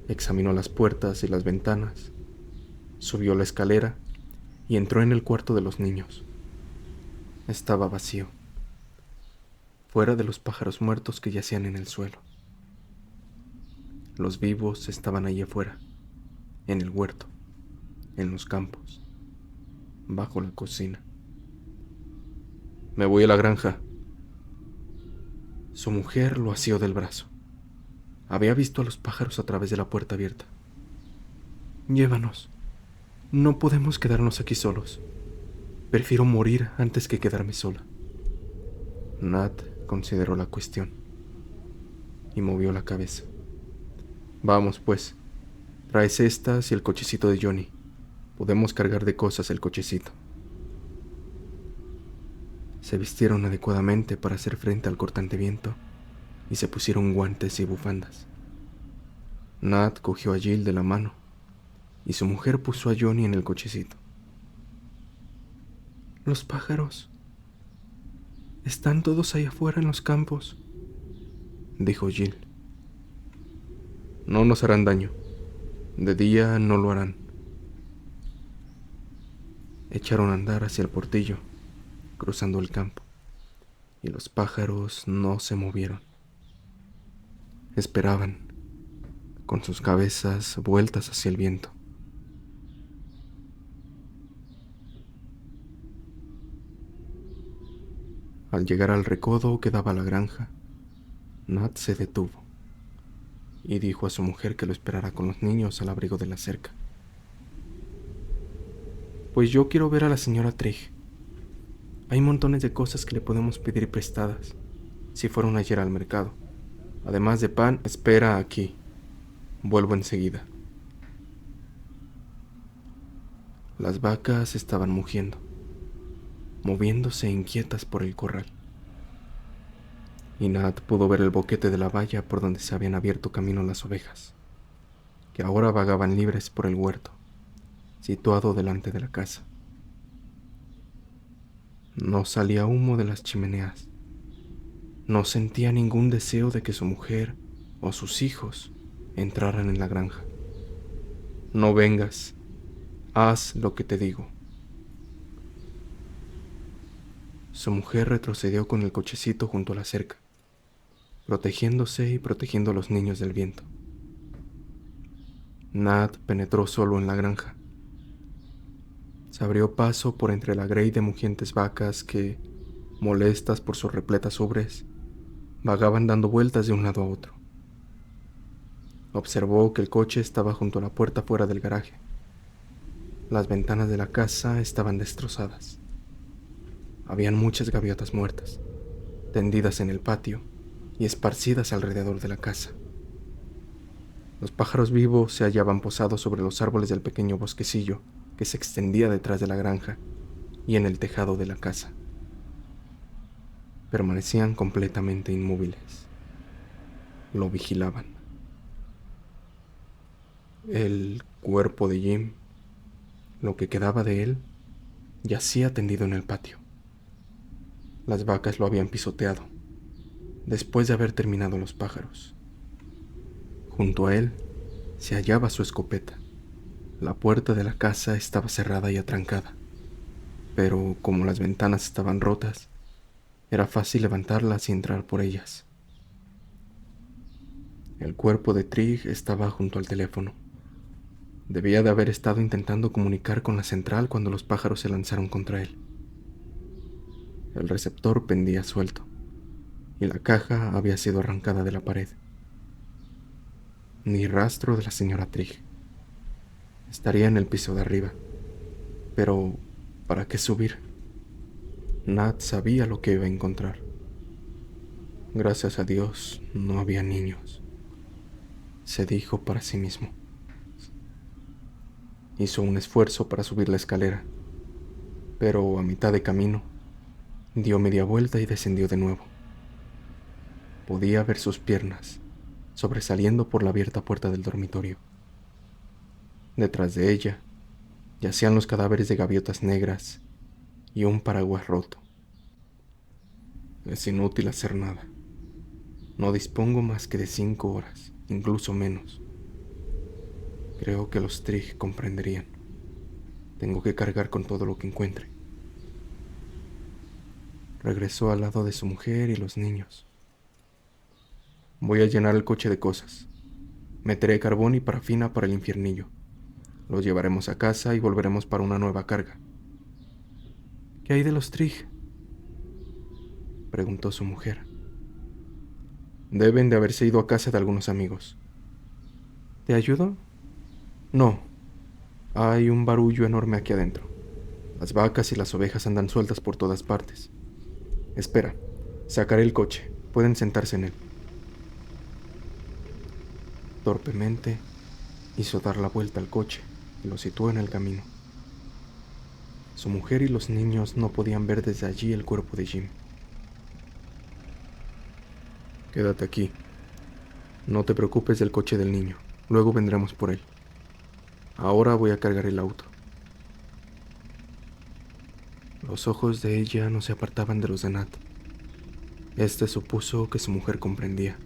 examinó las puertas y las ventanas, subió la escalera y entró en el cuarto de los niños. Estaba vacío, fuera de los pájaros muertos que yacían en el suelo. Los vivos estaban allí afuera, en el huerto, en los campos, bajo la cocina. Me voy a la granja. Su mujer lo asió del brazo. Había visto a los pájaros a través de la puerta abierta. Llévanos. No podemos quedarnos aquí solos. Prefiero morir antes que quedarme sola. Nat consideró la cuestión y movió la cabeza. Vamos, pues. Trae cestas y el cochecito de Johnny. Podemos cargar de cosas el cochecito. Se vistieron adecuadamente para hacer frente al cortante viento y se pusieron guantes y bufandas. Nat cogió a Jill de la mano y su mujer puso a Johnny en el cochecito. Los pájaros están todos ahí afuera en los campos, dijo Jill. No nos harán daño. De día no lo harán. Echaron a andar hacia el portillo, cruzando el campo, y los pájaros no se movieron. Esperaban, con sus cabezas vueltas hacia el viento. Al llegar al recodo que daba a la granja, Nat se detuvo y dijo a su mujer que lo esperara con los niños al abrigo de la cerca. Pues yo quiero ver a la señora Trigg. Hay montones de cosas que le podemos pedir prestadas, si fueron ayer al mercado. Además de pan, espera aquí. Vuelvo enseguida. Las vacas estaban mugiendo, moviéndose inquietas por el corral. Y Nat pudo ver el boquete de la valla por donde se habían abierto camino las ovejas, que ahora vagaban libres por el huerto, situado delante de la casa. No salía humo de las chimeneas. No sentía ningún deseo de que su mujer o sus hijos entraran en la granja. No vengas, haz lo que te digo. Su mujer retrocedió con el cochecito junto a la cerca, protegiéndose y protegiendo a los niños del viento. Nat penetró solo en la granja. Se abrió paso por entre la grey de mugientes vacas que, molestas por sus repletas ubres, vagaban dando vueltas de un lado a otro. Observó que el coche estaba junto a la puerta fuera del garaje. Las ventanas de la casa estaban destrozadas. Habían muchas gaviotas muertas, tendidas en el patio y esparcidas alrededor de la casa. Los pájaros vivos se hallaban posados sobre los árboles del pequeño bosquecillo que se extendía detrás de la granja y en el tejado de la casa. Permanecían completamente inmóviles. Lo vigilaban. El cuerpo de Jim, lo que quedaba de él, yacía tendido en el patio. Las vacas lo habían pisoteado, después de haber terminado los pájaros. Junto a él se hallaba su escopeta. La puerta de la casa estaba cerrada y atrancada, pero como las ventanas estaban rotas, era fácil levantarlas y entrar por ellas. El cuerpo de Trigg estaba junto al teléfono. Debía de haber estado intentando comunicar con la central cuando los pájaros se lanzaron contra él. El receptor pendía suelto, y la caja había sido arrancada de la pared. Ni rastro de la señora Trigg. Estaría en el piso de arriba. Pero, ¿para qué subir? Nat sabía lo que iba a encontrar. Gracias a Dios, no había niños, se dijo para sí mismo. Hizo un esfuerzo para subir la escalera, pero a mitad de camino dio media vuelta y descendió de nuevo. Podía ver sus piernas sobresaliendo por la abierta puerta del dormitorio. Detrás de ella yacían los cadáveres de gaviotas negras y un paraguas roto. Es inútil hacer nada. No dispongo más que de 5 horas, incluso menos. Creo que los Trigg comprenderían. Tengo que cargar con todo lo que encuentre. Regresó al lado de su mujer y los niños. Voy a llenar el coche de cosas. Meteré carbón y parafina para el infiernillo. Los llevaremos a casa y volveremos para una nueva carga. ¿Qué hay de los Trigg?, preguntó su mujer. Deben de haberse ido a casa de algunos amigos. ¿Te ayudo? No. Hay un barullo enorme aquí adentro. Las vacas y las ovejas andan sueltas por todas partes. Espera, sacaré el coche. Pueden sentarse en él. Torpemente hizo dar la vuelta al coche y lo situó en el camino. Su mujer y los niños no podían ver desde allí el cuerpo de Jim. Quédate aquí. No te preocupes del coche del niño. Luego vendremos por él. Ahora voy a cargar el auto. Los ojos de ella no se apartaban de los de Nat. Este supuso que su mujer comprendía.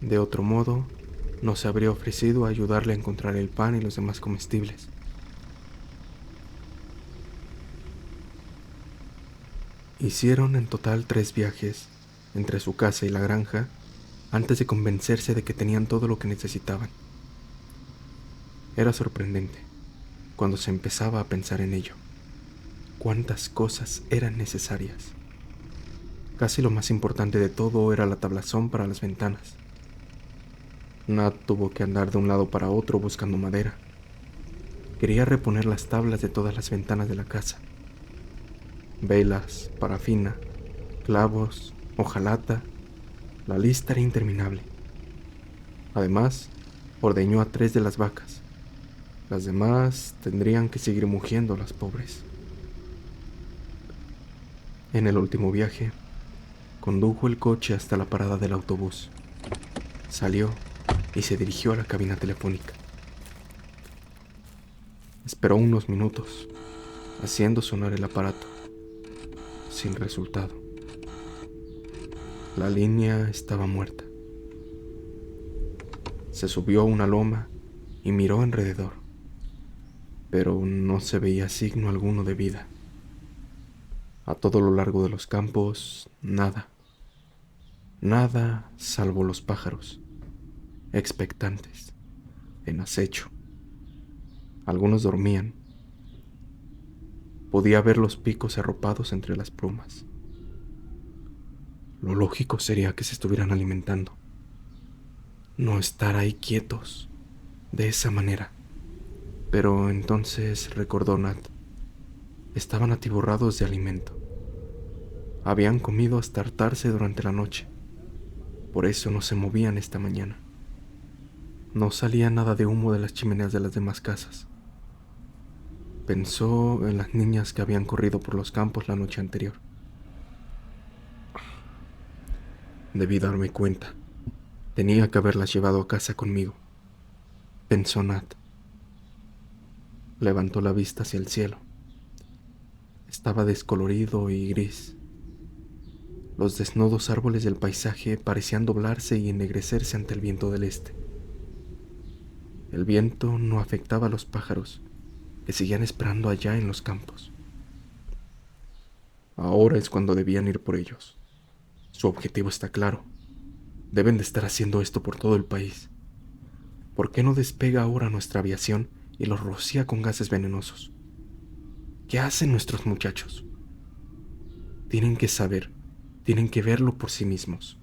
De otro modo, no se habría ofrecido a ayudarle a encontrar el pan y los demás comestibles. Hicieron en total 3 viajes entre su casa y la granja antes de convencerse de que tenían todo lo que necesitaban. Era sorprendente cuando se empezaba a pensar en ello. Cuántas cosas eran necesarias. Casi lo más importante de todo era la tablazón para las ventanas. Nat tuvo que andar de un lado para otro buscando madera. Quería reponer las tablas de todas las ventanas de la casa. Velas, parafina, clavos, hojalata, la lista era interminable. Además, ordeñó a 3 de las vacas. Las demás tendrían que seguir mugiendo, las pobres. En el último viaje, condujo el coche hasta la parada del autobús. Salió y se dirigió a la cabina telefónica. Esperó unos minutos, haciendo sonar el aparato, sin resultado. La línea estaba muerta. Se subió a una loma y miró alrededor, pero no se veía signo alguno de vida. A todo lo largo de los campos, nada. Nada salvo los pájaros, expectantes, en acecho. Algunos dormían. Podía ver los picos arropados entre las plumas. Lo lógico sería que se estuvieran alimentando. No estar ahí quietos, de esa manera. Pero entonces recordó Nat. Estaban atiborrados de alimento. Habían comido hasta hartarse durante la noche. Por eso no se movían esta mañana. No salía nada de humo de las chimeneas de las demás casas. Pensó en las niñas que habían corrido por los campos la noche anterior. Debí darme cuenta. Tenía que haberlas llevado a casa conmigo, pensó Nat. Levantó la vista hacia el cielo. Estaba descolorido y gris. Los desnudos árboles del paisaje parecían doblarse y ennegrecerse ante el viento del este. El viento no afectaba a los pájaros, que seguían esperando allá en los campos. Ahora es cuando debían ir por ellos. Su objetivo está claro. Deben de estar haciendo esto por todo el país. ¿Por qué no despega ahora nuestra aviación y los rocía con gases venenosos? ¿Qué hacen nuestros muchachos? Tienen que saber, tienen que verlo por sí mismos.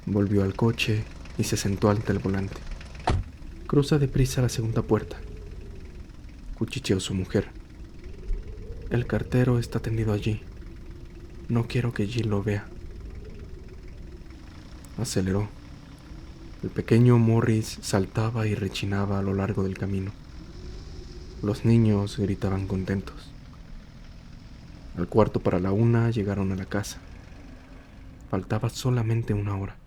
Volvió al coche y se sentó ante el volante. Cruza deprisa la segunda puerta, cuchicheó su mujer. El cartero está tendido allí. No quiero que Jill lo vea. Aceleró. El pequeño Morris saltaba y rechinaba a lo largo del camino. Los niños gritaban contentos. Al 1:45 llegaron a la casa. Faltaba solamente 1 hora.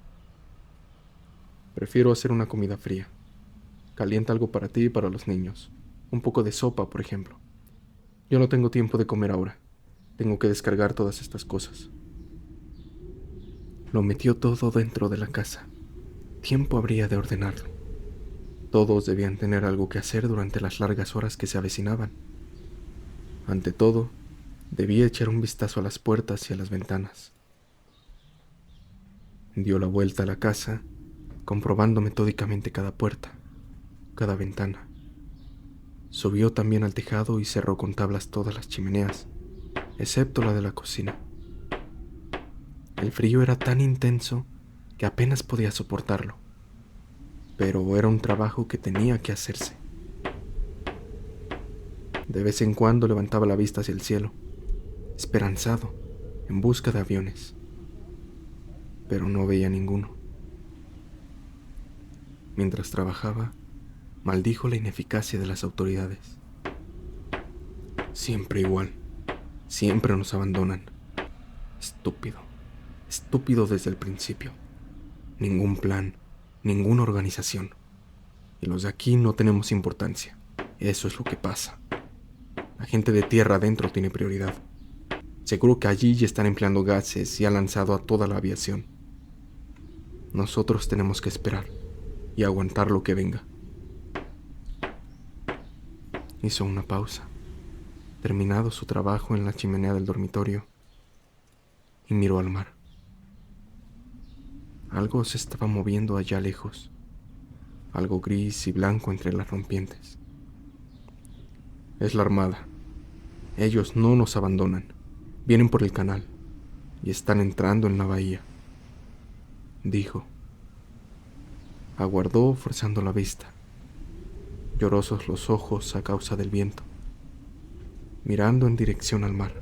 Prefiero hacer una comida fría. Calienta algo para ti y para los niños. Un poco de sopa, por ejemplo. Yo no tengo tiempo de comer ahora. Tengo que descargar todas estas cosas. Lo metió todo dentro de la casa. Tiempo habría de ordenarlo. Todos debían tener algo que hacer durante las largas horas que se avecinaban. Ante todo, debía echar un vistazo a las puertas y a las ventanas. Dio la vuelta a la casa, comprobando metódicamente cada puerta, cada ventana. Subió también al tejado y cerró con tablas todas las chimeneas, excepto la de la cocina. El frío era tan intenso que apenas podía soportarlo, pero era un trabajo que tenía que hacerse. De vez en cuando levantaba la vista hacia el cielo, esperanzado, en busca de aviones, pero no veía ninguno. Mientras trabajaba, maldijo la ineficacia de las autoridades. Siempre igual, siempre nos abandonan. Estúpido, estúpido desde el principio. Ningún plan, ninguna organización. Y los de aquí no tenemos importancia. Eso es lo que pasa. La gente de tierra adentro tiene prioridad. Seguro que allí ya están empleando gases y ha lanzado a toda la aviación. Nosotros tenemos que esperar y aguantar lo que venga. Hizo una pausa, terminado su trabajo en la chimenea del dormitorio, y miró al mar. Algo se estaba moviendo allá lejos, algo gris y blanco entre las rompientes. Es la armada. Ellos no nos abandonan. Vienen por el canal y están entrando en la bahía, dijo. Aguardó forzando la vista, llorosos los ojos a causa del viento, mirando en dirección al mar.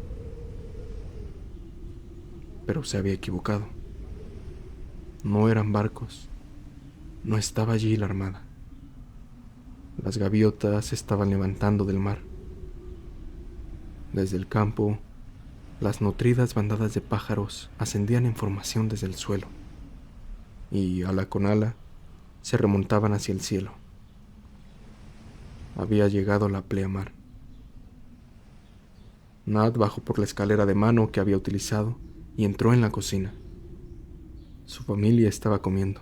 Pero se había equivocado. No eran barcos. No estaba allí la armada. Las gaviotas se estaban levantando del mar. Desde el campo, las nutridas bandadas de pájaros ascendían en formación desde el suelo y, ala con ala, se remontaban hacia el cielo. Había llegado la pleamar. Nat bajó por la escalera de mano que había utilizado y entró en la cocina. Su familia estaba comiendo.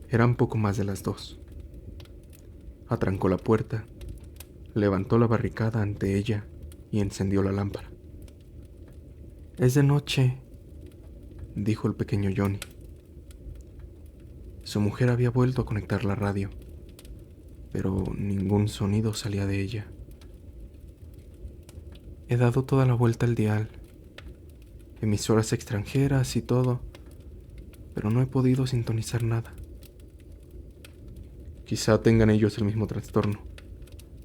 Eran poco más de las 2. Atrancó la puerta, levantó la barricada ante ella y encendió la lámpara. «Es de noche», dijo el pequeño Johnny. Su mujer había vuelto a conectar la radio, pero ningún sonido salía de ella. «He dado toda la vuelta al dial, emisoras extranjeras y todo, pero no he podido sintonizar nada». Quizá tengan ellos el mismo trastorno.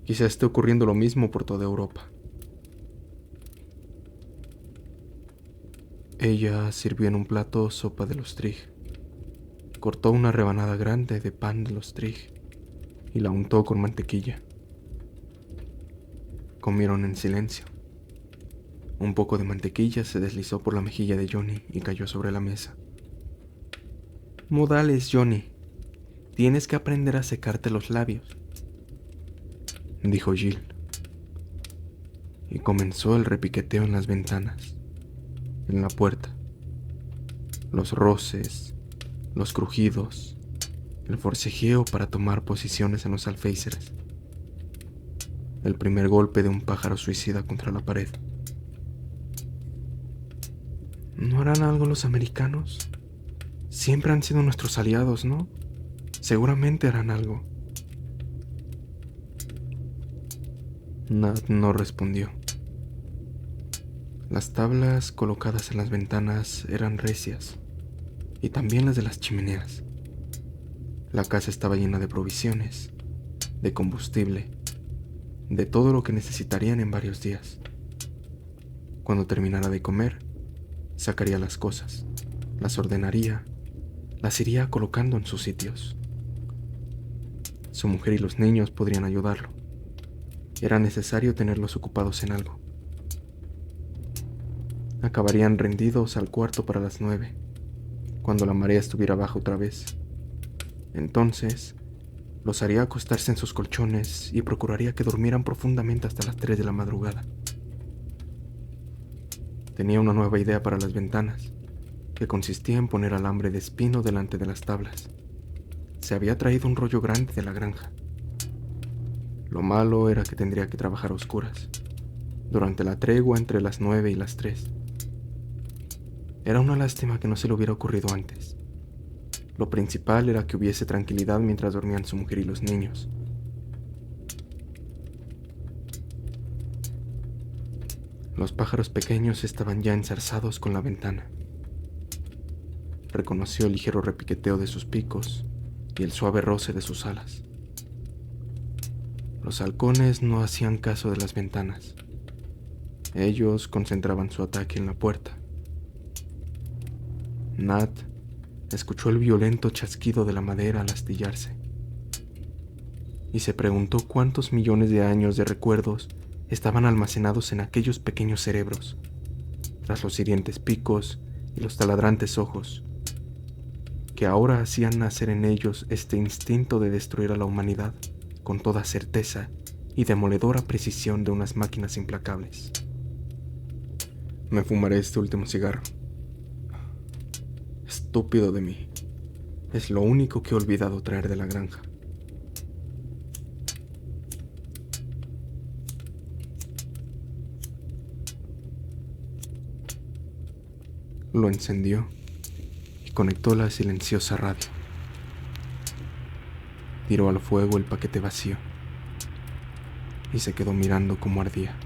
Quizá esté ocurriendo lo mismo por toda Europa. Ella sirvió en un plato sopa de los trig. Cortó una rebanada grande de pan de los trig y la untó con mantequilla. Comieron en silencio. Un poco de mantequilla se deslizó por la mejilla de Johnny y cayó sobre la mesa. «Modales, Johnny. Tienes que aprender a secarte los labios», dijo Jill. Y comenzó el repiqueteo en las ventanas, en la puerta. Los roces, los crujidos, el forcejeo para tomar posiciones en los alféizares. El primer golpe de un pájaro suicida contra la pared. ¿No harán algo los americanos? Siempre han sido nuestros aliados, ¿no? Seguramente harán algo. Nat no respondió. Las tablas colocadas en las ventanas eran recias, y también las de las chimeneas. La casa estaba llena de provisiones, de combustible, de todo lo que necesitarían en varios días. Cuando terminara de comer, sacaría las cosas, las ordenaría, las iría colocando en sus sitios. Su mujer y los niños podrían ayudarlo. Era necesario tenerlos ocupados en algo. Acabarían rendidos al cuarto para las 9, cuando la marea estuviera baja otra vez. Entonces, los haría acostarse en sus colchones y procuraría que durmieran profundamente hasta las 3 de la madrugada. Tenía una nueva idea para las ventanas, que consistía en poner alambre de espino delante de las tablas. Se había traído un rollo grande de la granja. Lo malo era que tendría que trabajar a oscuras, durante la tregua entre las 9 y las 3. Era una lástima que no se le hubiera ocurrido antes. Lo principal era que hubiese tranquilidad mientras dormían su mujer y los niños. Los pájaros pequeños estaban ya enzarzados con la ventana. Reconoció el ligero repiqueteo de sus picos y el suave roce de sus alas. Los halcones no hacían caso de las ventanas. Ellos concentraban su ataque en la puerta. Nat escuchó el violento chasquido de la madera al astillarse y se preguntó cuántos millones de años de recuerdos estaban almacenados en aquellos pequeños cerebros, tras los hirientes picos y los taladrantes ojos, que ahora hacían nacer en ellos este instinto de destruir a la humanidad con toda certeza y demoledora precisión de unas máquinas implacables. Me fumaré este último cigarro. Estúpido de mí. Es lo único que he olvidado traer de la granja. Lo encendió y conectó la silenciosa radio. Tiró al fuego el paquete vacío y se quedó mirando cómo ardía.